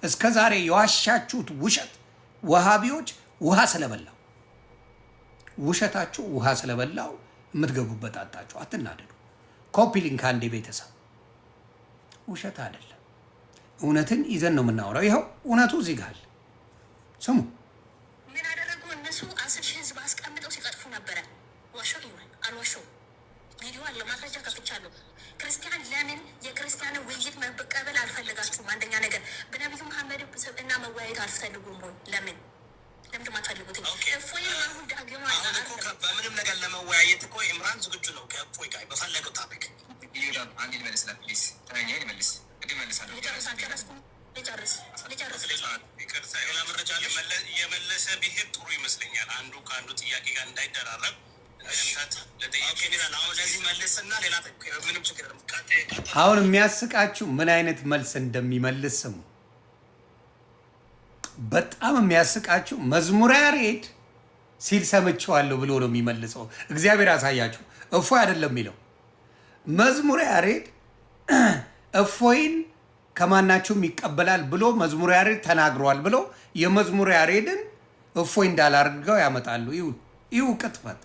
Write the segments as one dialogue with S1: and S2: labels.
S1: እስከዛሬ የዋሻችሁት ውሸት ወሃቢዎች ውሃ ስለበላው ውሸታችሁ ውሃ ስለበላው የምትገቡበት አጣችሁ። አትናደዱ። ኮፒ ሊንክ አንዴ ቤተሰብ ውሸት አይደለም፣ እውነትን ይዘን ነው የምናወራው። ይኸው እውነቱ እዚህ ጋር ስሙ።
S2: ምን አደረጉ እነሱ? 10 ሺህ ህዝብ አስቀምጠው ሲቀጥፉ ነበረ። ዋሸው ይሆን አልዋሸው? ቪዲዮ አለ፣ ማስረጃ ከፍቻለሁ። ክርስቲያን ለምን የክርስቲያን ውይይት መቀበል አልፈለጋችሁም? አንደኛ ነገር በነቢዩ መሐመድ እና መወያየት አልፈልጉም ወይ? ለምን ማትፈልጉት?
S3: በምንም ነገር ለመወያየት እኮ ኢምራን ዝግጁ ነው። ከእፎይ ጋር በፈለገው ታሪክ አንድ ልመልስላት ፕሊዝ። ተረኛ ልመልስ ሌላ መረጃ የመለሰ ብሄር ጥሩ ይመስለኛል። አንዱ ከአንዱ ጥያቄ ጋር እንዳይደራረብ
S1: አሁን የሚያስቃችሁ ምን አይነት መልስ እንደሚመልስ ስሙ። በጣም የሚያስቃችሁ መዝሙረ ያሬድ ሲል ሰምቼዋለሁ ብሎ ነው የሚመልሰው። እግዚአብሔር ያሳያችሁ። እፎይ አይደለም የሚለው መዝሙረ ያሬድ እፎይን ከማናቸውም ይቀበላል ብሎ መዝሙረ ያሬድ ተናግሯል ብሎ የመዝሙረ ያሬድን እፎይ እንዳላርገው ያመጣሉ። ይሁ ቅጥፈት።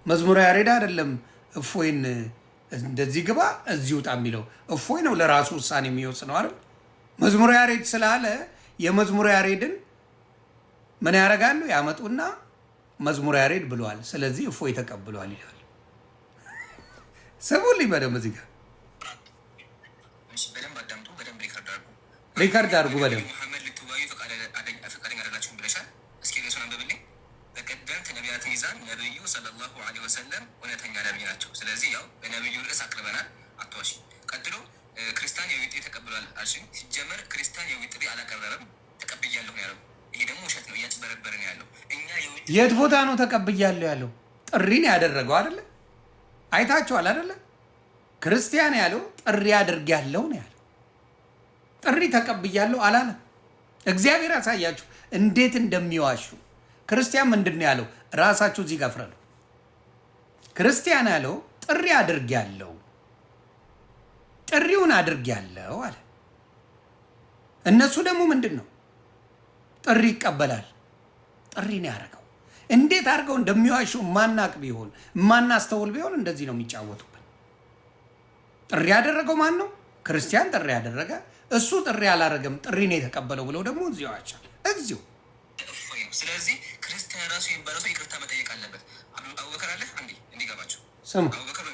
S1: መዝሙረ ያሬድ አይደለም እፎይን እንደዚህ ግባ እዚህ ውጣ የሚለው። እፎይ ነው ለራሱ ውሳኔ የሚወስነው አይደል? መዝሙረ ያሬድ ስላለ የመዝሙረ ያሬድን ምን ያደርጋሉ? ያመጡና መዝሙረ ያሬድ ብለዋል፣ ስለዚህ እፎይ ተቀብሏል ይላል። ስሙልኝ በደንብ እዚህ ጋር ሪከርድ አድርጉ በደንብ።
S3: መሐመድ ልትወያዩ ፈቃደኛ አይደላችሁም ብለሻል። እስኪ ርዕሱን አንብብልኝ። በቀደምት ነቢያት ሚዛን ነቢዩ ሰለላሁ ዐለይሂ ወሰለም እውነተኛ ነቢይ ናቸው። ስለዚህ ያው በነቢዩ ርዕስ አቅርበናል፣ አትዋሺ። ቀጥሎ ክርስቲያን የውይይት ጥሪ ተቀብሏል አልሽኝ። ሲጀመር ክርስቲያን የውይይት ጥሪ አላቀረበም፣ ተቀብያለሁ ነው ያለው። ይሄ ደግሞ ውሸት ነው፣ እያጭበረበረ ነው ያለው። እኛ
S1: የት ቦታ ነው ተቀብያለሁ ያለው? ጥሪን ያደረገው አይደለ? አይታችኋል አይደለ? ክርስቲያን ያለው ጥሪ አድርጌያለሁ ነው ያለው። ጥሪ ተቀብያለሁ አላለም። እግዚአብሔር ያሳያችሁ እንዴት እንደሚዋሹ። ክርስቲያን ምንድን ነው ያለው? ራሳችሁ እዚህ ጋር ፍረዱ። ክርስቲያን ያለው ጥሪ አድርጌያለሁ፣ ጥሪውን አድርጌያለሁ አለ። እነሱ ደግሞ ምንድን ነው? ጥሪ ይቀበላል። ጥሪ ነው ያደረገው። እንዴት አድርገው እንደሚዋሹ ማናቅ ቢሆን ማናስተውል ቢሆን እንደዚህ ነው የሚጫወቱብን። ጥሪ ያደረገው ማን ነው? ክርስቲያን ጥሪ ያደረገ። እሱ ጥሪ አላደረገም፣ ጥሪ ነው የተቀበለው ብለው ደግሞ እዚሁ ያቻል እዚሁ።
S3: ስለዚህ ክርስቲያን ራሱ የሚባለው ሰው ይቅርታ መጠየቅ አለበት። አቡበከር አለ አንዴ እንዲገባቸው
S1: ስሙ።
S3: አቡበከር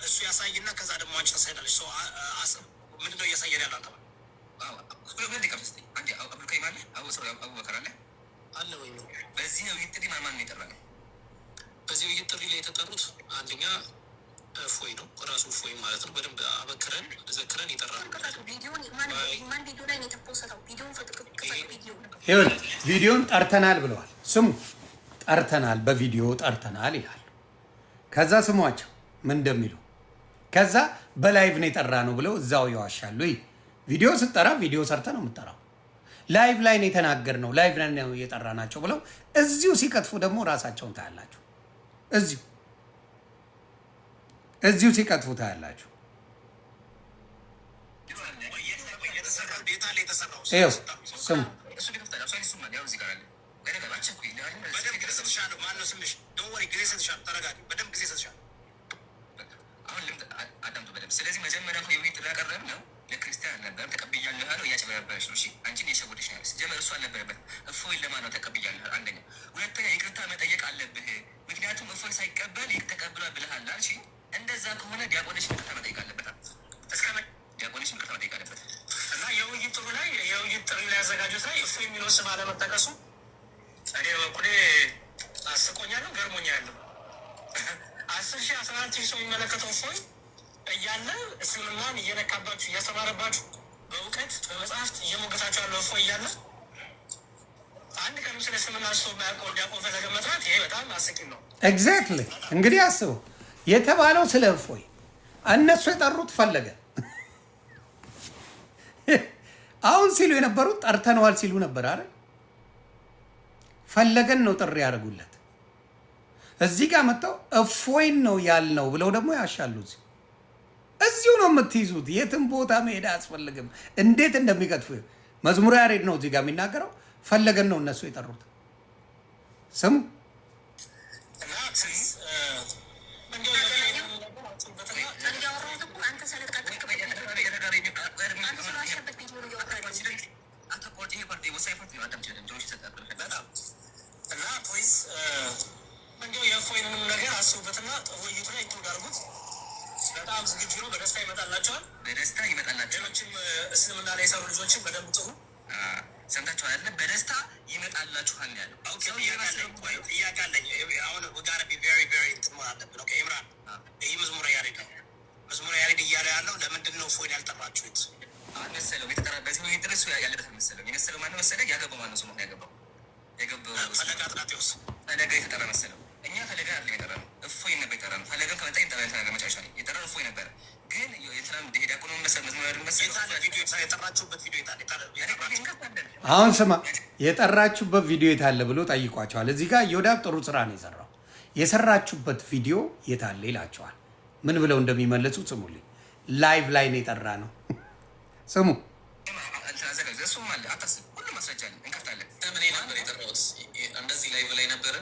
S3: እሱ ያሳይና ከዛ ደግሞ አንቺ ታሳይናለሽ። ምንድን ነው እያሳየን ያለ? አለ ወይ ነው? በዚህ ውይይት ጥሪ ማን ነው የጠራ ነው? በዚህ ውይይት ጥሪ ላይ የተጠሩት አንደኛ እፎይ ነው፣ ራሱ እፎይ ማለት ነው። በደንብ አበክረን ዘክረን የጠራ ነው።
S1: ቪዲዮን ጠርተናል ብለዋል። ስሙ፣ ጠርተናል፣ በቪዲዮ ጠርተናል ይላሉ። ከዛ ስሟቸው ምን እንደሚሉ ከዛ በላይቭ ነው የጠራ ነው ብለው እዛው ይዋሻሉ። ቪዲዮ ስትጠራ ቪዲዮ ሰርተ ነው የምጠራው። ላይቭ ላይ ነው የተናገር ነው፣ ላይቭ ላይ ነው የጠራ ናቸው ብለው እዚሁ ሲቀጥፉ ደግሞ ራሳቸውን ታያላችሁ። እዚሁ ሲቀጥፉ ታያላችሁ። ይኸው ስሙ።
S3: ስለዚህ መጀመሪያ የውይይት ጥሪ ያቀረብነው ለክርስቲያን ነበር። ተቀብያለሁ ያለው እያጭበረበረች ነው። አንቺን የሸወደች ነው። ሲጀመር እሱ አልነበረበት። እፎይ ለማን ነው ተቀብያለሁ? አንደኛ። ሁለተኛ ይቅርታ መጠየቅ አለብህ፣ ምክንያቱም እፎይ ሳይቀበል ተቀብሏል ብለሃል አልሽ። እንደዛ ከሆነ ዲያቆንሽ ይቅርታ መጠየቅ አለበት። ዲያቆንሽ ይቅርታ መጠየቅ አለበት። እና የውይይት ጥሩ ላይ የውይይት ጥሪ ላይ ያዘጋጁት ላይ እፎይ የሚለው ስም አለመጠቀሱ እኔ በኩሌ አስቆኛለሁ፣ ገርሞኛለሁ። 10,000 11,000 ሰው የሚመለከተው እፎይ እያለ እስልምናን እየነካባችሁ እያስተማረባችሁ በእውቀት በመጽሐፍት እየሞገታችሁ ያለው እፎይ እያለ አንድ ቀን ስለ እስልምና ሰው የሚያውቀው ዲያቆን ፈለገ መጥራት፣ ይሄ በጣም አስቂኝ ነው።
S1: ኤግዛክትሊ። እንግዲህ አስበው የተባለው ስለ እፎይ፣ እነሱ የጠሩት ፈለገ። አሁን ሲሉ የነበሩት ጠርተነዋል ሲሉ ነበር አይደል? ፈለገን ነው ጥሪ ያደርጉለት። እዚህ ጋር መጣው እፎይን ነው ያልነው ብለው ደግሞ ያሻሉ። እዚሁ ነው የምትይዙት። የትም ቦታ መሄድ አያስፈልግም። እንዴት እንደሚቀጥፉ መዝሙረ ያሬድ ነው እዚህ ጋር የሚናገረው። ፈለገን ነው እነሱ የጠሩት። ስሙ
S3: የእፎይንም ነገር አስቡበትና ውይይቱ ላይ ትወዳርጉት። በጣም ዝግጁ ነው። በደስታ ይመጣላቸዋል። በደስታ ይመጣላቸዋል። ሌሎችም እስልምና ላይ የሰሩ ልጆችም በደንብ ጥሩ ሰምታችኋል አይደለ? በደስታ ይመጣላችኋል ያለው። ጥያቄ አለኝ። አሁን ጋር ቢ ቬሪ ቬሪ እንትን መሆን አለብን። ኦኬ ኢምራን፣ ይህ መዝሙረ ያሬድ ነው። መዝሙረ ያሬድ እያለ ያለው ለምንድን ነው እፎይን ያልጠራችሁት መሰለው? የተጠራበት ነው ድረሱ ያለበት መሰለው። የመሰለው ማነው መሰለህ? ያገባው ማነው? ስሙ ያገባው ፈለገ አጥናቴዎስ ፈለገ የተጠራ መሰለው። እኛ ፈለገ አይደለም የጠራነው፣ እፎይ ነበር የጠራነው። ፈለገን ከመጣ የተጠራ መጨረሻ ላይ የጠራነው እፎይ ነበር። ግን የትናንት ዲያቆኑ መሰመዝ ነው መሰለው። የጠራችሁበት ቪዲዮ
S1: አሁን ስማ፣ የጠራችሁበት ቪዲዮ የታለ ብሎ ጠይቋቸዋል። እዚህ ጋር ዮዳብ ጥሩ ስራ ነው የሰራው። የሰራችሁበት ቪዲዮ የታለ ይላቸዋል። ምን ብለው እንደሚመለሱ ስሙልኝ። ላይቭ ላይ ነው የጠራ ነው። ስሙ
S3: እሱም አለ አታስብ። ሁሉ ማስረጃ አለ፣ እንከፍታለን። ምን ነበር የጠራሁት? እንደዚህ ላይቭ ላይ ነበረ።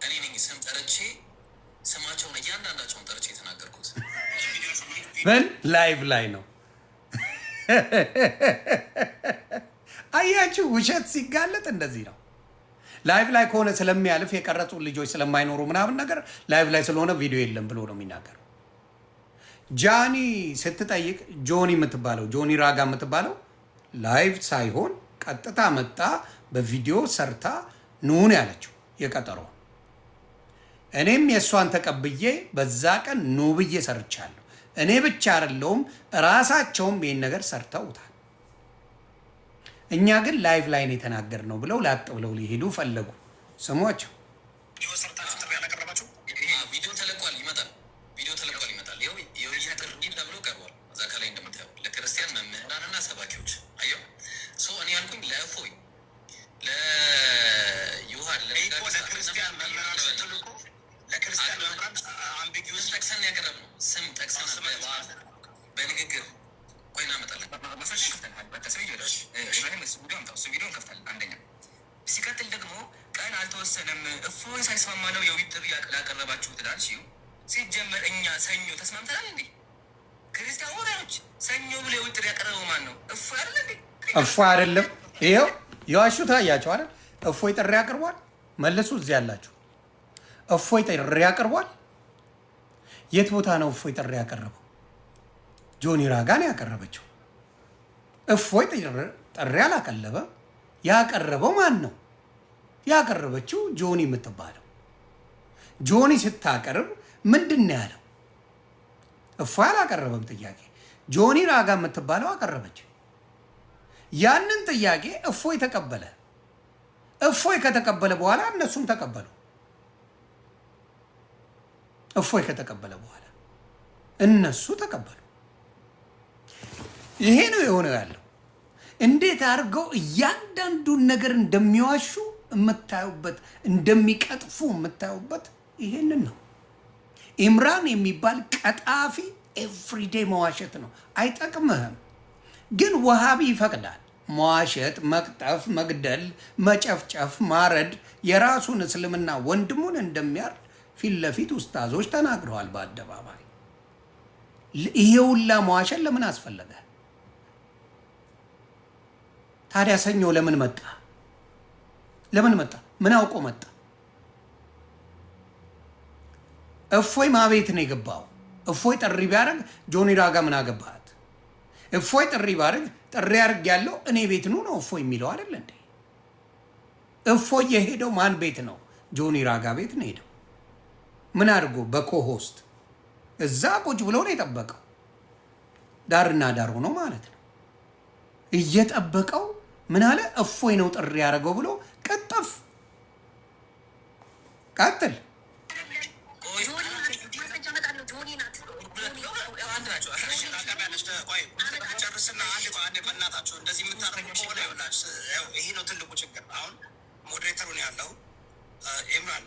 S3: እኔ ነኝ ስም ጠርቼ ስማቸውን እያንዳንዳቸውን ጠርቼ የተናገርኩት።
S1: ምን ላይቭ ላይ ነው? አያችሁ፣ ውሸት ሲጋለጥ እንደዚህ ነው። ላይቭ ላይ ከሆነ ስለሚያልፍ የቀረጹ ልጆች ስለማይኖሩ ምናምን ነገር ላይቭ ላይ ስለሆነ ቪዲዮ የለም ብሎ ነው የሚናገረው። ጃኒ ስትጠይቅ ጆኒ የምትባለው ጆኒ ራጋ የምትባለው ላይቭ ሳይሆን ቀጥታ መጣ በቪዲዮ ሰርታ ኑን ያለችው የቀጠሮ። እኔም የእሷን ተቀብዬ በዛ ቀን ኑ ብዬ ሰርቻለሁ። እኔ ብቻ አይደለሁም ራሳቸውም ይህን ነገር ሰርተውታል። እኛ ግን ላይቭ ላይ ነው የተናገርነው ብለው ላጥ ብለው ሊሄዱ ፈለጉ። ስሟቸው
S3: ቪዲዮ ተለቋል፣ ይመጣል። ቪዲዮ ተለቋል፣ ይመጣል። የውይይት ጥሪ ተብሎ ቀርቧል። እዛ ከላይ እንደምታየው ለክርስቲያን መምህራንና ሰባኪዎች አየው። እኔ ያልኩኝ ለእፎይ ለዮሐን ለክርስቲያን መምህራን ስትልቁ ለክርስቲያን መምህራን አምቢጊዩስ ጠቅሰን ያቀረብ ነው። ስም ጠቅሰን በንግግር ቆይ እናመጣለን። ቪዲዮ እንከፍታለን። አንደኛ ሲቀጥል ደግሞ ቀን አልተወሰነም። እፎይ ሳይስማማ ነው የውይይት ጥሪ ላቀረባችሁት ትላል ሲዩ ሲጀመር እኛ ሰኞ ተስማምተናል እንዴ? ክርስቲያን ወዳጆች ሰኞ ብሎ የውይይት ጥሪ ያቀረበው ማን ነው? እፎይ አይደለ እንዴ?
S1: እፎይ አይደለም። ይኸው የዋሹ ታያቸው አይደል? እፎይ ጥሪ አቅርቧል። መልሱ እዚህ ያላችሁ። እፎይ ጥሪ አቅርቧል። የት ቦታ ነው እፎይ ጥሪ ያቀረበው? ጆኒ ራጋ ነው ያቀረበችው። እፎይ ጥሪ አላቀለበ። ያቀረበው ማን ነው? ያቀረበችው ጆኒ የምትባለው። ጆኒ ስታቀርብ ምንድን ነው ያለው? እፎይ አላቀረበም ጥያቄ። ጆኒ ራጋ የምትባለው አቀረበች። ያንን ጥያቄ እፎይ ተቀበለ። እፎይ ከተቀበለ በኋላ እነሱም ተቀበሉ። እፎይ ከተቀበለ በኋላ እነሱ ተቀበሉ። ይሄ ነው የሆነው ያለው። እንዴት አድርገው እያንዳንዱን ነገር እንደሚዋሹ የምታዩበት፣ እንደሚቀጥፉ የምታዩበት ይሄንን ነው። ኢምራን የሚባል ቀጣፊ ኤቭሪዴይ መዋሸት ነው። አይጠቅምህም። ግን ወሃቢ ይፈቅዳል። መዋሸት፣ መቅጠፍ፣ መግደል፣ መጨፍጨፍ፣ ማረድ የራሱን እስልምና ወንድሙን እንደሚያርድ ፊት ለፊት ኡስታዞች ተናግረዋል በአደባባይ። ይሄ ሁላ መዋሸት ለምን አስፈለገ ታዲያ? ሰኞ ለምን መጣ? ለምን መጣ? ምን አውቆ መጣ? እፎይ ማቤት ነው የገባው? እፎይ ጥሪ ቢያደርግ ጆኒ ራጋ ምን አገባት? እፎይ ጥሪ ቢያደርግ ጥሪ ያርግ ያለው እኔ ቤት ነው እፎይ የሚለው አይደል እንዴ? እፎይ የሄደው ማን ቤት ነው? ጆኒ ራጋ ቤት ነው ሄደው። ምን አድርጎ? በኮሆስት እዛ ቁጭ ብሎ ነው የጠበቀው። ዳርና ዳር ሆኖ ማለት ነው እየጠበቀው። ምን አለ? እፎይ ነው ጥሪ ያደረገው ብሎ ቀጠፍ። ቀጥል።
S4: ልጨርስና አንድ በእናታችሁ እንደዚህ የምታደርጉ ከሆነ ይኸውላችሁ፣ ይሄ ነው ትልቁ ችግር። አሁን ሞዴሬተሩ ነው ያለው ኢምራን፣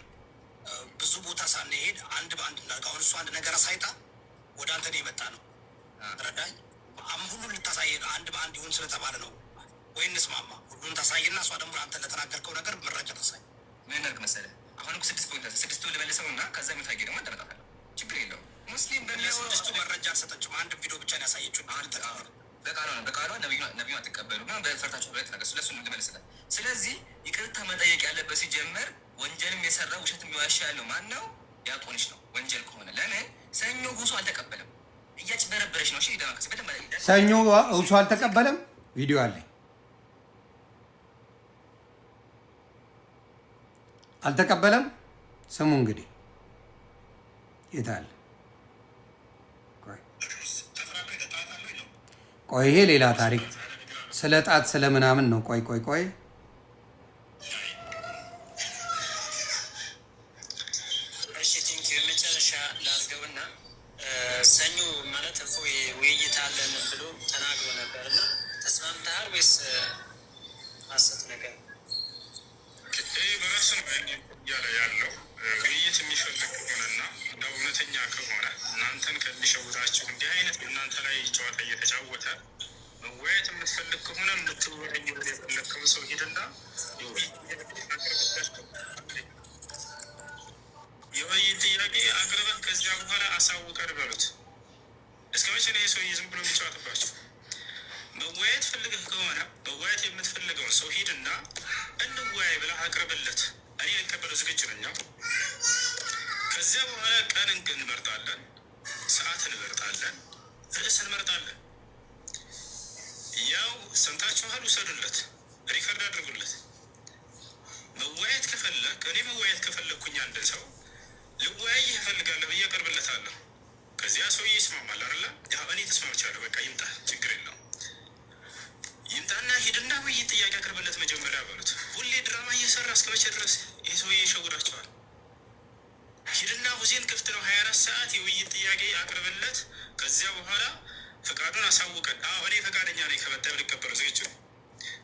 S4: ብዙ ቦታ ሳንሄድ አንድ በአንድ እናድርግ። አሁን እሱ አንድ ነገር አሳይታ ወደ አንተ ነው የመጣ ነው። ረዳኝ ሁሉን ልታሳይ አንድ በአንድ ይሁን ስለተባለ ነው ወይ እንስማማ። ሁሉን ታሳይና እሷ ደግሞ አንተ ለተናገርከው ነገር መረጃ ታሳይ።
S3: ምን ነርክ መሰለህ? አሁን እኮ 6 ፖይንት 6 ልመልሰው እና ከዛ የሚታየ ደግሞ እንደመጣለሁ። ችግር የለውም። ሙስሊም
S4: በሚያስደስቱ መረጃ አልሰጠችም። አንድ ቪዲዮ ብቻ ነው ያሳየችው።
S3: በቃሏ ነብዩ አትቀበሉ እና በፈርታችሁ ብለት ነገር ስለሱ ልመልስልህ። ስለዚህ ይቅርታ መጠየቅ ያለበት ሲጀመር ወንጀልም የሰራ ውሸት የሚዋሻ ያለው ማን ነው? ዲያቆንሽ ነው። ወንጀል ከሆነ ለምን ሰኞ ሁሱ አልተቀበለም? እያጭበረበረች ነው። እሺ ዳማከስ በደንብ
S1: ሰኞ ሁሱ አልተቀበለም። ቪዲዮ አለኝ። አልተቀበለም። ስሙ እንግዲህ የታለ? ቆይ ይሄ ሌላ ታሪክ ስለ ጣት ስለ ምናምን ነው። ቆይ
S4: እሺ ቲንክ የመጨረሻ ላድርገውና ሰኞ ማለት እኮ ውይይት አለን ብሎ ተናግሮ ነበር እና ተስማምተሃል ወይስ ሀሰት ነገር?
S5: በራሱ ነው እያለ ያለው ውይይት የሚፈልግ ከሆነና እውነተኛ ከሆነ እናንተን ከሚሸውታችሁ እንዲህ አይነት በእናንተ ላይ ጨዋታ እየተጫወተ መወያየት የምትፈልግ ከሆነ የምትወያዩ የፈለግከው ሰው ሄድና የውይይት ጥያቄ አቅርበህ ከዚያ በኋላ አሳውቀን በሉት። እስከ መቼ ነው የሰውዬ ዝም ብሎ የሚጫወትባችሁ? መወያየት ፈልገህ ከሆነ መወያየት የምትፈልገውን ሰው ሂድና እንወያይ ብለህ አቅርብለት። እኔ ልቀበለው ዝግጁ ነኝ። ከዚያ በኋላ ቀን እንመርጣለን፣ ሰዓት እንመርጣለን፣ ርዕስ እንመርጣለን። ያው ሰምታችኋል፣ ውሰዱለት፣ ሪከርድ አድርጉለት። መወያየት ከፈለግ እኔ መወያየት ከፈለግኩኝ አንድን ሰው ልወያይህ እፈልጋለሁ ብዬ አቀርብለታለሁ። ከዚያ ሰውዬ ይስማማል አይደለ? ያው እኔ ተስማምቻለሁ፣ በቃ ይምጣ፣ ችግር የለውም። ይምጣና ሂድና ውይይት ጥያቄ አቅርብለት መጀመሪያ በሉት። ሁሌ ድራማ እየሰራ እስከ መቼ ድረስ ይህ ሰውዬ ይሸውዳቸዋል? ሂድና ሁሴን ክፍት ነው 24 ሰዓት የውይይት ጥያቄ አቅርብለት። ከዚያ በኋላ ፈቃዱን አሳውቀን። እኔ ፈቃደኛ ነኝ፣ ከመጣ ልቀበለው ዝግጁ ነው።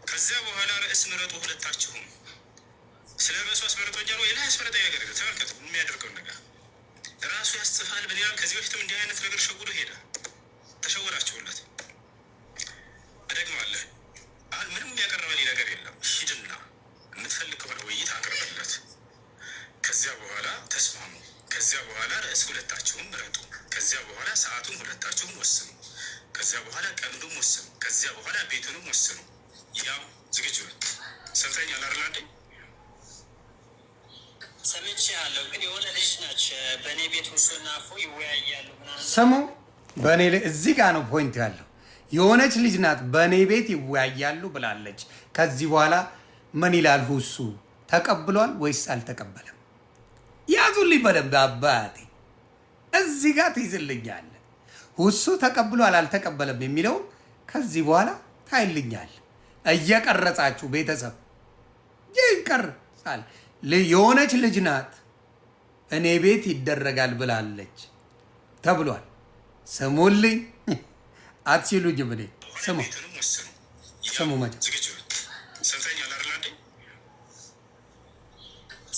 S5: ከዚያ በኋላ ርዕስ ምረጡ ሁለታችሁም። ስለ ርዕሱ አስመርጦኛል ወይ? ላይ አስመረጠ ነገር ተመልከቱ፣ የሚያደርገውን ነገር ራሱ ያስጽፋል። በሌላ ከዚህ በፊትም እንዲህ አይነት ነገር ሸውዶ ሄደ። ተሸወዳችሁለት። እደግማለሁ፣ አሁን ምንም ያቀረበልኝ ነገር የለም። ሂድና የምትፈልግ ከሆነ ውይይት አቅርብለት። ከዚያ በኋላ ተስማሙ። ከዚያ በኋላ ርዕስ ሁለታችሁም ምረጡ። ከዚያ በኋላ ሰዓቱን ሁለታችሁም ወስኑ። ከዚያ በኋላ ቀኑንም ወስኑ። ከዚያ በኋላ ቤቱንም ወስኑ። ያው ዝግጁ ነው። ሰምተኛል አይደል? ሰምቼ ያለው ግን የሆነ ልጅ ናች በእኔ ቤት ውስጥና እፎ ይወያያሉ ምናምን።
S1: ስሙ በእኔ እዚህ ጋር ነው ፖይንት ያለው። የሆነች ልጅ ናት በእኔ ቤት ይወያያሉ ብላለች። ከዚህ በኋላ ምን ይላል? ሁሱ ተቀብሏል ወይስ አልተቀበለም? ያዙልኝ በደንብ አባቴ፣ እዚህ ጋር ትይዝልኛል። ሁሱ ተቀብሏል አልተቀበለም የሚለው ከዚህ በኋላ ታይልኛል። እየቀረጻችሁ ቤተሰብ ይቀርጻል። የሆነች ልጅ ናት እኔ ቤት ይደረጋል ብላለች ተብሏል። ስሙልኝ፣ አትችሉኝም። እኔ ስሙ መቼ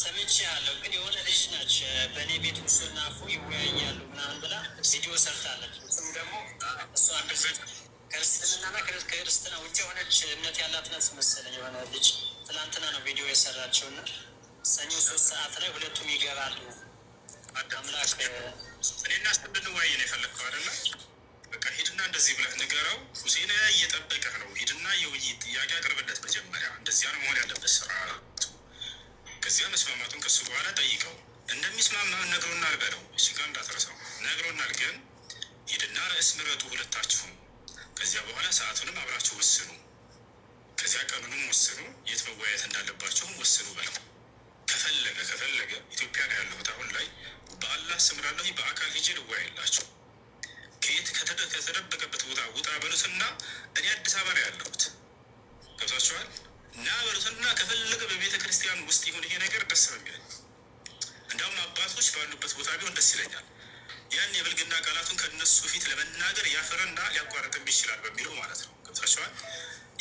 S4: ሰምቼ ያለው ግን የሆነ ልጅ ናች በእኔ ቤት ውስጥና እፎ ይወያያሉ ምናምን ብላ ቪዲዮ ሰርታለች። ስሙ ደግሞ እሷ ክርስትናና ከክርስትና ውጭ የሆነች እምነት ያላት ናት መሰለኝ። የሆነ ልጅ ትላንትና ነው ቪዲዮ የሰራቸው እና ሰኞ 3 ሰዓት ላይ ሁለቱም ይገባሉ። አምላክ
S5: እኔና እንድንወያይ ነው የፈለግከው አይደለ? በቃ ሂድና እንደዚህ ብለህ ንገረው። ሁሴን እየጠበቀህ ነው። ሂድና የውይይት ጥያቄ አቅርብለት መጀመሪያ። እንደዚያ ነው መሆን ያለበት ስርዓቱ። ከዚያ መስማማቱን ከሱ በኋላ ጠይቀው። እንደሚስማማ ነግሮናል በለው። እሺ ጋር እንዳትረሳው ነግሮናል። ግን ሂድና ርዕስ ምረጡ ሁለታችሁም። ከዚያ በኋላ ሰዓቱንም አብራችሁ ወስኑ። ከዚያ ቀኑንም ወስኑ። የት መወያየት እንዳለባችሁም ወስኑ በለው። ከፈለገ ኢትዮጵያ ነው ያለሁት አሁን ላይ በአላህ ስምራለሁ በአካል ሄጄ ልወያይላችሁ። ከየት ከተደበቀበት ቦታ ውጣ በሉትና እኔ አዲስ አበባ ነው ያለሁት። ገብቷችኋል? እና በሉትና ከፈለገ በቤተ ክርስቲያን ውስጥ ይሁን ይሄ ነገር ደስ ነው የሚለኝ። እንዲያውም አባቶች ባሉበት ቦታ ቢሆን ደስ ይለኛል። ያን የብልግና ቃላቱን ከነሱ ፊት ለመናገር ያፈረና ሊያቋርጥም ይችላል በሚለው ማለት ነው። ገብታችኋል?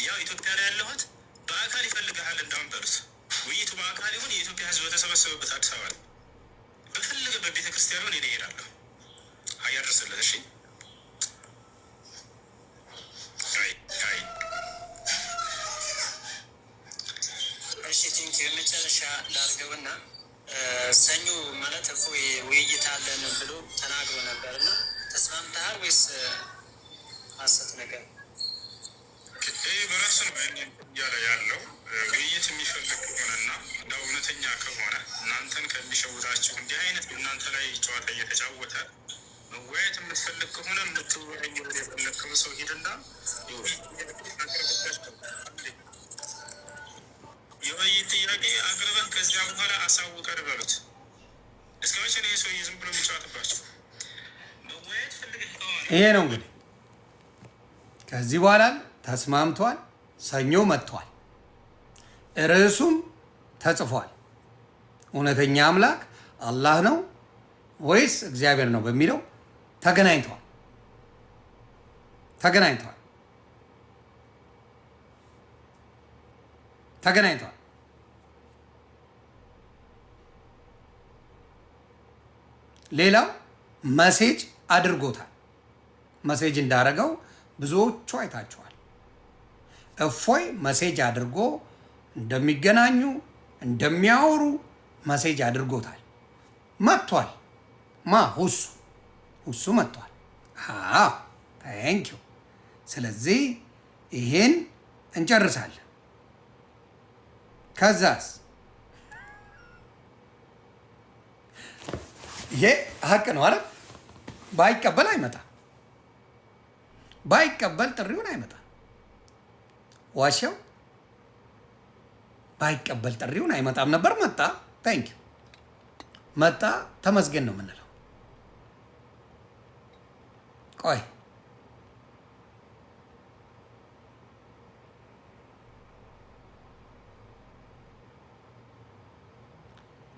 S5: ያው ኢትዮጵያ ላይ ያለሁት በአካል ይፈልግሃል እንዳሁን በሉት። ውይይቱ በአካል ይሁን የኢትዮጵያ ሕዝብ በተሰበሰበበት አዲስ አበባ ላይ በፈለገበት ቤተክርስቲያን ሆን እኔ እሄዳለሁ። አያደርስለት። እሺ
S4: እሺ ቲንክ የመጨረሻ ላርገውና ሰኞ ማለት እኮ ውይይት አለን ብሎ ተናግሮ ነበር እና ተስማምተሃል ወይስ ሀሰት ነገር?
S5: ይህ በራሱ ነው እያለ ያለው። ውይይት የሚፈልግ ከሆነና እንደ እውነተኛ ከሆነ እናንተን ከሚሸውታችሁ እንዲህ አይነት እናንተ ላይ ጨዋታ እየተጫወተ መወያየት የምትፈልግ ከሆነ የምትወያየው የፈለግከው ሰው ሂድና የውይይት ጥያቄ አቅርበህ ከዚያ በኋላ አሳውቀን በሉት። እስከ መቼ ነው ይህ ሰውዬ ዝም ብሎ የሚጫወትባቸው? መወያየት ፈልገህ ከሆነ
S1: ይሄ ነው እንግዲህ። ከዚህ በኋላ ተስማምቷል። ሰኞ መጥቷል። ርዕሱም ተጽፏል። እውነተኛ አምላክ አላህ ነው ወይስ እግዚአብሔር ነው በሚለው ተገናኝተዋል። ሌላው መሴጅ አድርጎታል። መሴጅ እንዳደረገው ብዙዎቹ አይታችኋል። እፎይ መሴጅ አድርጎ እንደሚገናኙ እንደሚያወሩ መሴጅ አድርጎታል። መጥቷል። ሁሱ መጥቷል። ታንኪዩ። ስለዚህ ይሄን እንጨርሳለን። ከዛስ ይሄ ሀቅ ነው አይደል? ባይቀበል አይመጣም። ባይቀበል ጥሪውን አይመጣም። ዋሻው ባይቀበል ጥሪውን አይመጣም ነበር። መጣ። ታንክ ዩ መጣ። ተመስገን ነው የምንለው። ቆይ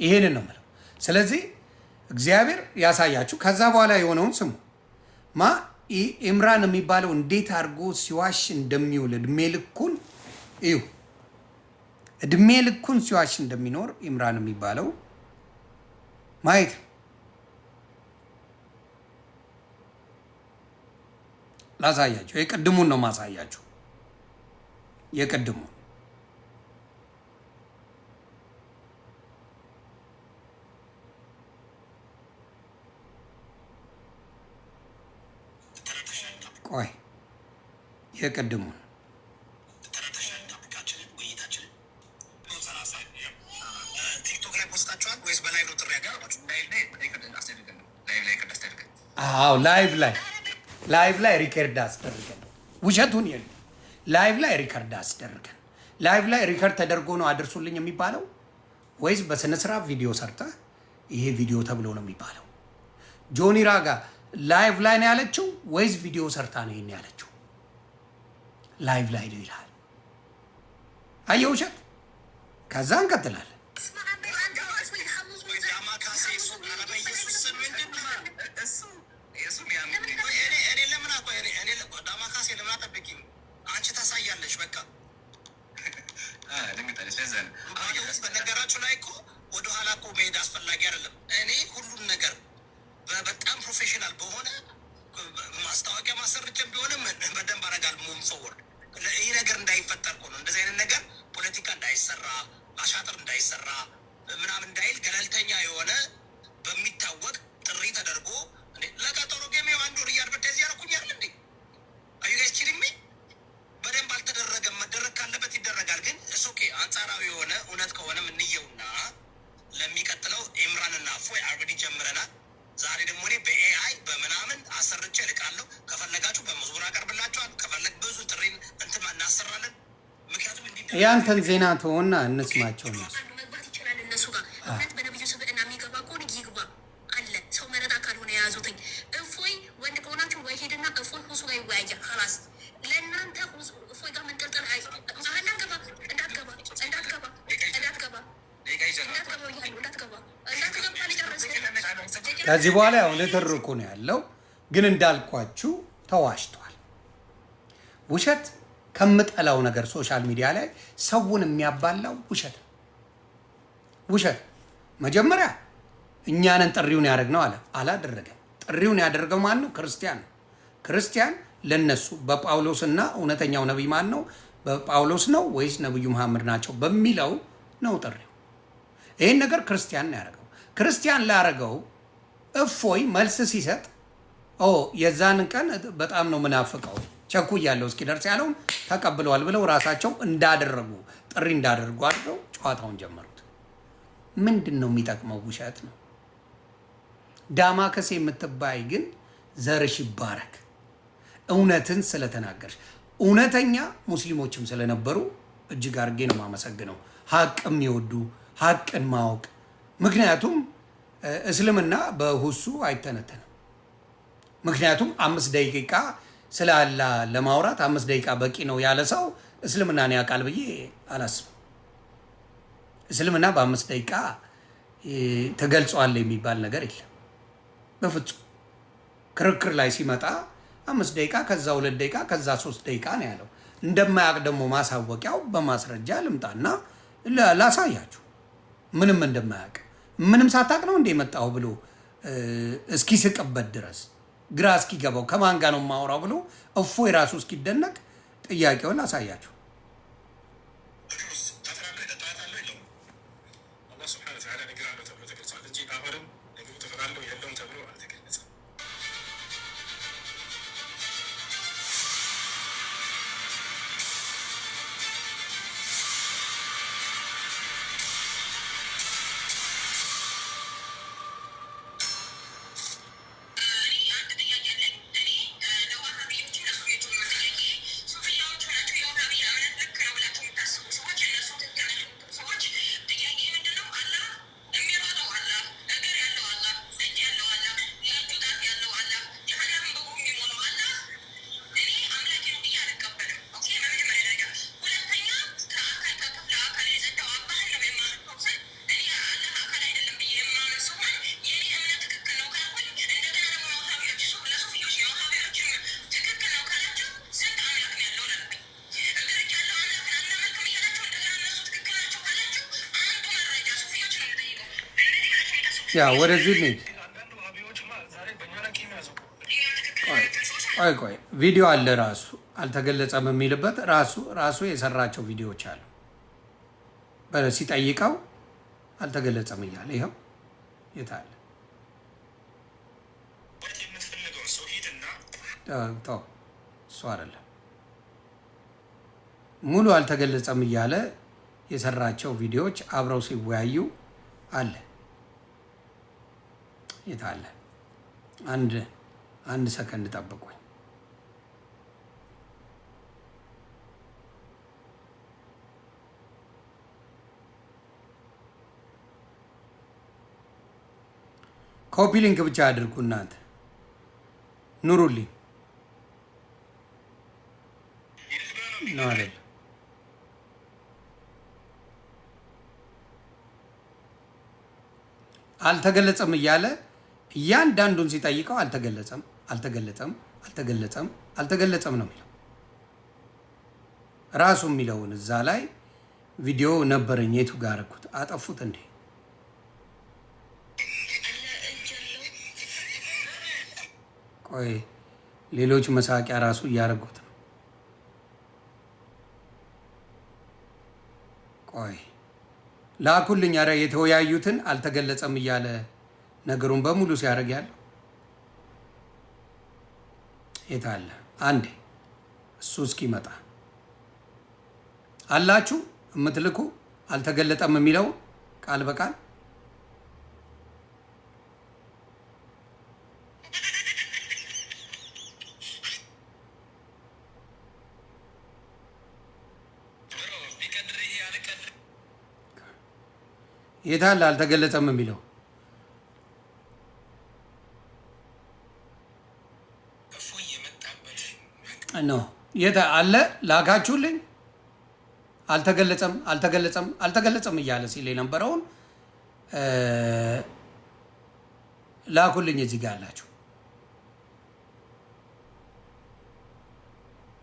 S1: ይሄንን ነው የምለው። ስለዚህ እግዚአብሔር ያሳያችሁ። ከዛ በኋላ የሆነውን ስሙ። ኢምራን የሚባለው እንዴት አድርጎ ሲዋሽ እንደሚውል እድሜ ልኩን እዩ። እድሜ ልኩን ሲዋሽ እንደሚኖር ኢምራን የሚባለው ማየት ላሳያችሁ። የቅድሙን ነው ማሳያችሁ። የቅድሙን ቆይ የቅድሙን
S4: ቲክቶክ ላይ ፖስታችኋል ወይስ በላይቭ ነው ጥሪ ያቀረባችሁ?
S1: አዎ ላይቭ ላይ ሪከርድ አስደርገን፣ ውሸቱን የለም። ላይቭ ላይ ሪከርድ አስደርገን። ላይቭ ላይ ሪከርድ ተደርጎ ነው አድርሱልኝ የሚባለው ወይስ በስነ ስርዓት ቪዲዮ ሰርተህ ይሄ ቪዲዮ ተብሎ ነው የሚባለው? ጆኒ ራጋ ላይቭ ላይ ነው ያለችው ወይስ ቪዲዮ ሰርታ ነው ይሄን ያለችው? ላይቭ ላይ ነው ይላል። አየህ ውሸት። ከዛ እንቀጥላለን።
S4: በነገራችሁ ላይ እኮ ወደኋላ እኮ መሄድ አስፈላጊ አይደለም። እኔ ሁሉን ነገር በጣም ፕሮፌሽናል በሆነ ማስታወቂያ ማሰርችም ቢሆንም በደንብ አረጋል። ሙም ፎርወርድ ይህ ነገር እንዳይፈጠር እኮ ነው። እንደዚህ አይነት ነገር ፖለቲካ እንዳይሰራ፣ አሻጥር እንዳይሰራ ምናምን እንዳይል ገለልተኛ የሆነ በሚታወቅ ጥሪ ተደርጎ ለቀጠሮ ጌሜ አንዱ ሪያድ በደዚህ ያደረኩኝ ያለ እንዴ አዩጋይስ ቺሪሚ በደንብ አልተደረገም። መደረግ ካለበት ይደረጋል። ግን እሱኬ አንጻራዊ የሆነ እውነት ከሆነ እንየውና ለሚቀጥለው ኢምራንና እፎይ አልሬዲ ጀምረናል። ዛሬ ደግሞ እኔ በኤአይ በምናምን አሰርቼ እልቃለሁ። ከፈለጋችሁ በመዝሙር አቀርብላችኋል። ከፈለግ ብዙ ጥሪን እንትን እናሰራለን። ምክንያቱም
S1: ያንተን ዜና ተሆና እንስማቸው ነው
S2: መግባት ይችላል እነሱ ጋር እውነት በነብዩ ስብዕና የሚገባ ከሆነ ይግባ አለ። ሰው መረጣ ካልሆነ የያዙትኝ እፎይ ወንድ ከሆናችሁ ወይ ሄድና እፎይ ሁሱ ጋር ይወያያል። ኸላስ ለእናንተ እፎይ ጋር መንጠልጠል እንዳትገባ
S1: ከዚህ በኋላ ያው ንትርኩ ነው ያለው። ግን እንዳልኳችሁ ተዋሽቷል። ውሸት ከምጠላው ነገር ሶሻል ሚዲያ ላይ ሰውን የሚያባላው ውሸት ውሸት። መጀመሪያ እኛንን ጥሪውን ያደረግነው አለ። አላደረገም። ጥሪውን ያደረገው ማን ነው? ክርስቲያን ነው። ክርስቲያን ለነሱ በጳውሎስና እውነተኛው ነቢይ ማን ነው? በጳውሎስ ነው ወይስ ነብዩ መሐመድ ናቸው በሚለው ነው ጥሪው። ይህን ነገር ክርስቲያን ያደረገው። ክርስቲያን ላደረገው እፎይ መልስ ሲሰጥ የዛን ቀን በጣም ነው ምናፍቀው ቸኩያለሁ እስኪደርስ ያለውን ተቀብለዋል ብለው ራሳቸው እንዳደረጉ ጥሪ እንዳደርጉ አድርገው ጨዋታውን ጀመሩት። ምንድን ነው የሚጠቅመው? ውሸት ነው። ዳማከሴ የምትባይ ግን ዘርሽ ይባረክ፣ እውነትን ስለተናገርሽ። እውነተኛ ሙስሊሞችም ስለነበሩ እጅግ አድርጌ ነው የማመሰግነው። ሀቅ የሚወዱ ሀቅን ማወቅ። ምክንያቱም እስልምና በሁሱ አይተነተንም። ምክንያቱም 5 ደቂቃ ስለ አላህ ለማውራት 5 ደቂቃ በቂ ነው ያለ ሰው እስልምናን ያውቃል ብዬ አላስብም። እስልምና በ5 ደቂቃ ተገልጿል የሚባል ነገር የለም በፍጹም። ክርክር ላይ ሲመጣ 5 ደቂቃ ከዛ 2 ደቂቃ ከዛ 3 ደቂቃ ነው ያለው። እንደማያውቅ ደግሞ ማሳወቂያው በማስረጃ ልምጣና ላሳያችሁ። ምንም እንደማያውቅ ምንም ሳታውቅ ነው እንደ የመጣው ብሎ እስኪስቅበት ድረስ ግራ እስኪገባው ከማን ጋር ነው የማወራው ብሎ እፎይ ራሱ እስኪደነቅ ጥያቄውን አሳያችሁ። ያ ወደዚህ ልሂድ። ቆይ ቪዲዮ አለ ራሱ አልተገለጸም የሚልበት ራሱ የሰራቸው ቪዲዮዎች አሉ። ሲጠይቀው አልተገለጸም እያለ ይኸው የታለ እሱ አይደለም ሙሉ አልተገለጸም እያለ የሰራቸው ቪዲዮዎች አብረው ሲወያዩ አለ። የታለ? አንድ ሰከንድ ጠብቁኝ። ኮፒ ሊንክ ብቻ አድርጉ እናንተ ኑሩልኝ ነው አይደል? አልተገለጸም እያለ እያንዳንዱን ሲጠይቀው አልተገለጸም ነው የሚለው። ራሱ የሚለውን እዛ ላይ ቪዲዮ ነበረኝ። የቱ ጋር አደረኩት? አጠፉት እንዴ? ቆይ ሌሎች መሳቂያ ራሱ እያደረጉት ነው። ቆይ ላኩልኝ። ኧረ የተወያዩትን አልተገለጸም እያለ ነገሩን በሙሉ ሲያደርግ ያለው የት አለ? አንዴ እሱ እስኪመጣ አላችሁ የምትልኩ አልተገለጠም የሚለው ቃል በቃል የት አለ? አልተገለጸም የሚለው ነው። የት አለ? ላካችሁልኝ። አልተገለጸም እያለ ሲል የነበረውን ላኩልኝ እዚህ ጋር አላችሁ።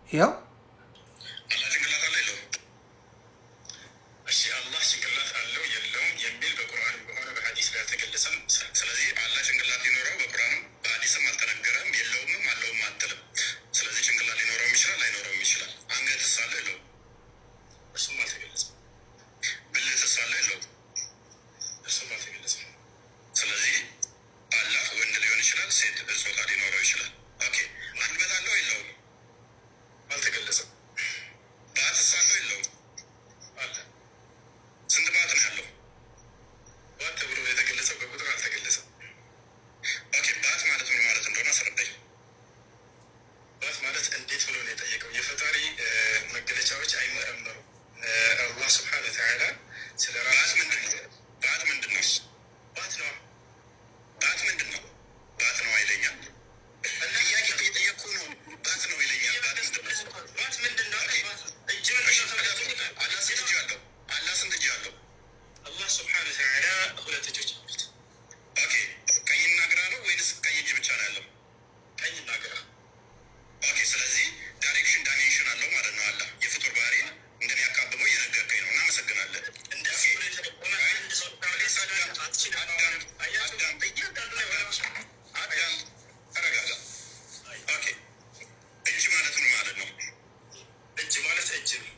S1: ይኸው
S5: አላህ ጭንቅላት አለው የለውም? እሺ አላህ ጭንቅላት አለው የለውም የሚል በቁርአን በሆነ በሀዲስ ላይ አልተገለጸም። ስለዚህ አላህ ጭንቅላት ሊኖረው በቁርአንም በሀዲስም አልተነገረም። የለውምም አለውም አትልም። ስለዚህ ጭንቅላት ሊኖረውም ይችላል ላይኖረውም ይችላል። አንገትስ አለው የለውም? እሱም አልተገለጸም። ብልትስ አለው የለውም? እሱም አልተገለጸም። ስለዚህ አላህ ወንድ ሊሆን ይችላል፣ ሴት ጾታ ሊኖረው ይችላል። ኦኬ አንገት አለው የለውም? አልተገለጸም። ባትስ አለው የለውም? አለ። ስንት ባት ነው ያለው? ባት ተብሎ የተገለጸው በቁጥር አልተገለጸም። ኦኬ ባት ማለት ምን ማለት እንደሆነ አስረዳኝ። ባት ማለት እንዴት ብሎ ነው የጠየቀው? የፈጣሪ መገለጫዎች አይመረመሩም። አላህ ስብሐነ ወተዓላ ስለ ባት ምንድን ነው? ባት ምንድን ነው? ባት ነው። ባት ምንድን ነው? ባት ነው አይለኛል። ጥያቄ እየጠየኩ ነው። ባት ነው ይለኛል። ባት ምንድን ነው? ባት ምንድን ነው? እጅ አላህ ስንት እጅ አለው? አላህ ስንት እጅ አለው? አላህ ስብሐነ ወተዓላ ሁለት እጆች አሉት። ኦኬ ቀኝና ግራ ነው ወይንስ ቀኝ እጅ ብቻ ነው ያለው? ቀኝና ግራ። ኦኬ ስለዚህ ዳይሬክሽን ዳይሜንሽን አለው ማለት ነው። አላህ የፍጡር ባህሪ እንደሚያካብበው እየነገርከኝ ነው። እናመሰግናለን። ተረጋጋ። ኦኬ እጅ ማለት ምን ማለት ነው? እጅ ማለት እጅ ነው።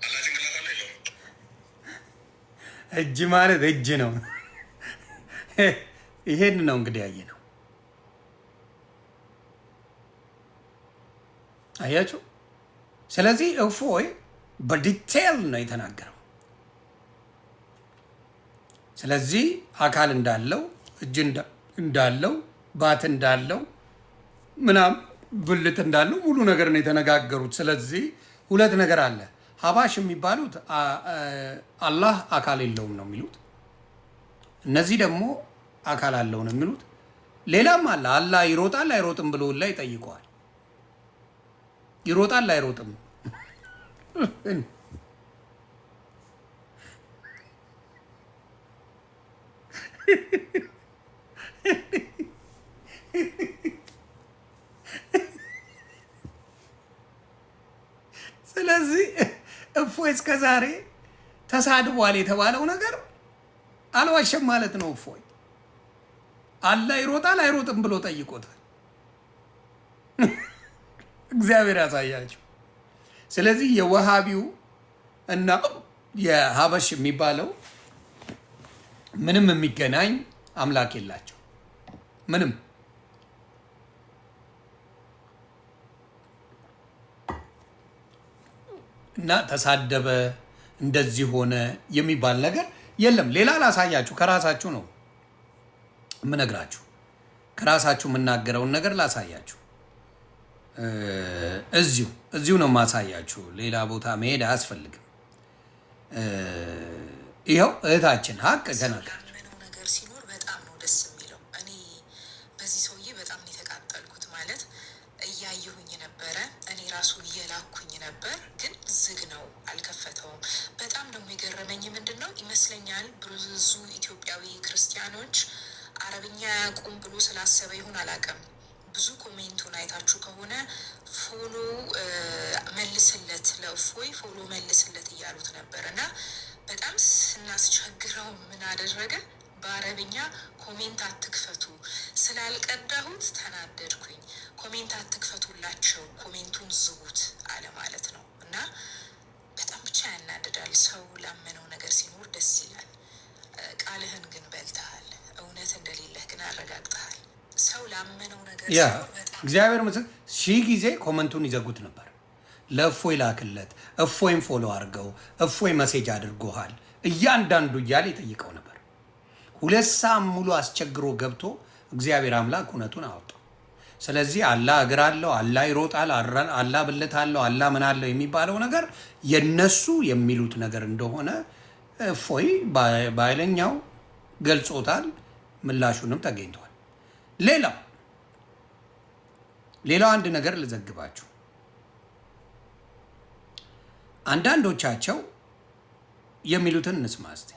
S5: አላህ ጭንቅላት አለው የለውም?
S1: እጅ ማለት እጅ ነው። ይሄን ነው እንግዲህ ያየ ነው። አያችሁ። ስለዚህ እፎይ በዲቴል ነው የተናገረው። ስለዚህ አካል እንዳለው፣ እጅ እንዳለው፣ ባት እንዳለው፣ ምናምን ብልት እንዳለው ሙሉ ነገር ነው የተነጋገሩት። ስለዚህ ሁለት ነገር አለ። ሀባሽ የሚባሉት አላህ አካል የለውም ነው የሚሉት። እነዚህ ደግሞ አካል አለው ነው የሚሉት። ሌላም አለ። አላህ ይሮጣል አይሮጥም ብሎ ላይ ጠይቀዋል። ይሮጣል አይሮጥም ስለዚህ እፎይ እስከ ዛሬ ተሳድቧል የተባለው ነገር አልዋሸም ማለት ነው። እፎይ አላህ ይሮጣል አይሮጥም ብሎ ጠይቆታል። እግዚአብሔር ያሳያቸው። ስለዚህ የወሃቢው እና የሀበሽ የሚባለው ምንም የሚገናኝ አምላክ የላቸው። ምንም እና ተሳደበ እንደዚህ ሆነ የሚባል ነገር የለም። ሌላ ላሳያችሁ። ከራሳችሁ ነው የምነግራችሁ። ከራሳችሁ የምናገረውን ነገር ላሳያችሁ። እዚሁ ነው ማሳያችሁ። ሌላ ቦታ መሄድ አያስፈልግም። ይኸው እህታችን ሀቅ ገና
S2: ያመነው ነገር ሲኖር በጣም ነው ደስ የሚለው። እኔ በዚህ ሰውዬ በጣም ነው የተቃጠልኩት። ማለት እያየሁኝ ነበረ፣ እኔ ራሱ እየላኩኝ ነበር፣ ግን ዝግ ነው፣ አልከፈተውም። በጣም ደግሞ የገረመኝ ምንድን ነው ይመስለኛል ብዙ ኢትዮጵያዊ ክርስቲያኖች አረብኛ ያቁም ብሎ ስላሰበ ይሁን አላውቅም። ብዙ ኮሜንቱን አይታችሁ ከሆነ ፎሎ መልስለት፣ ለእፎይ ፎሎ መልስለት እያሉት ነበር እና በጣም ስናስቸግረው ምን አደረገ? በአረብኛ ኮሜንት አትክፈቱ ስላልቀዳሁት ተናደድኩኝ። ኮሜንት አትክፈቱላቸው፣ ኮሜንቱን ዝጉት አለ ማለት ነው። እና በጣም ብቻ ያናድዳል። ሰው ላመነው ነገር ሲኖር ደስ ይላል። ቃልህን ግን በልተሃል። እውነት እንደሌለህ ግን አረጋግጠሃል። ሰው ላመነው ነገር
S1: እግዚአብሔር ምስል ሺህ ጊዜ ኮመንቱን ይዘጉት ነበር። ለእፎይ ላክለት፣ እፎይም ፎሎ አድርገው፣ እፎይ መሴጅ አድርጎሃል እያንዳንዱ እያለ ይጠይቀው ነበር። 2 ሰዓት ሙሉ አስቸግሮ ገብቶ እግዚአብሔር አምላክ እውነቱን አወጣው። ስለዚህ አላህ እግር አለው፣ አላህ ይሮጣል፣ አላህ ብልት አለው፣ አላህ ምን አለው የሚባለው ነገር የነሱ የሚሉት ነገር እንደሆነ እፎይ በኃይለኛው ገልጾታል። ምላሹንም ተገኝቷል። ሌላው አንድ ነገር ልዘግባችሁ። አንዳንዶቻቸው የሚሉትን እንስማ እስቲ።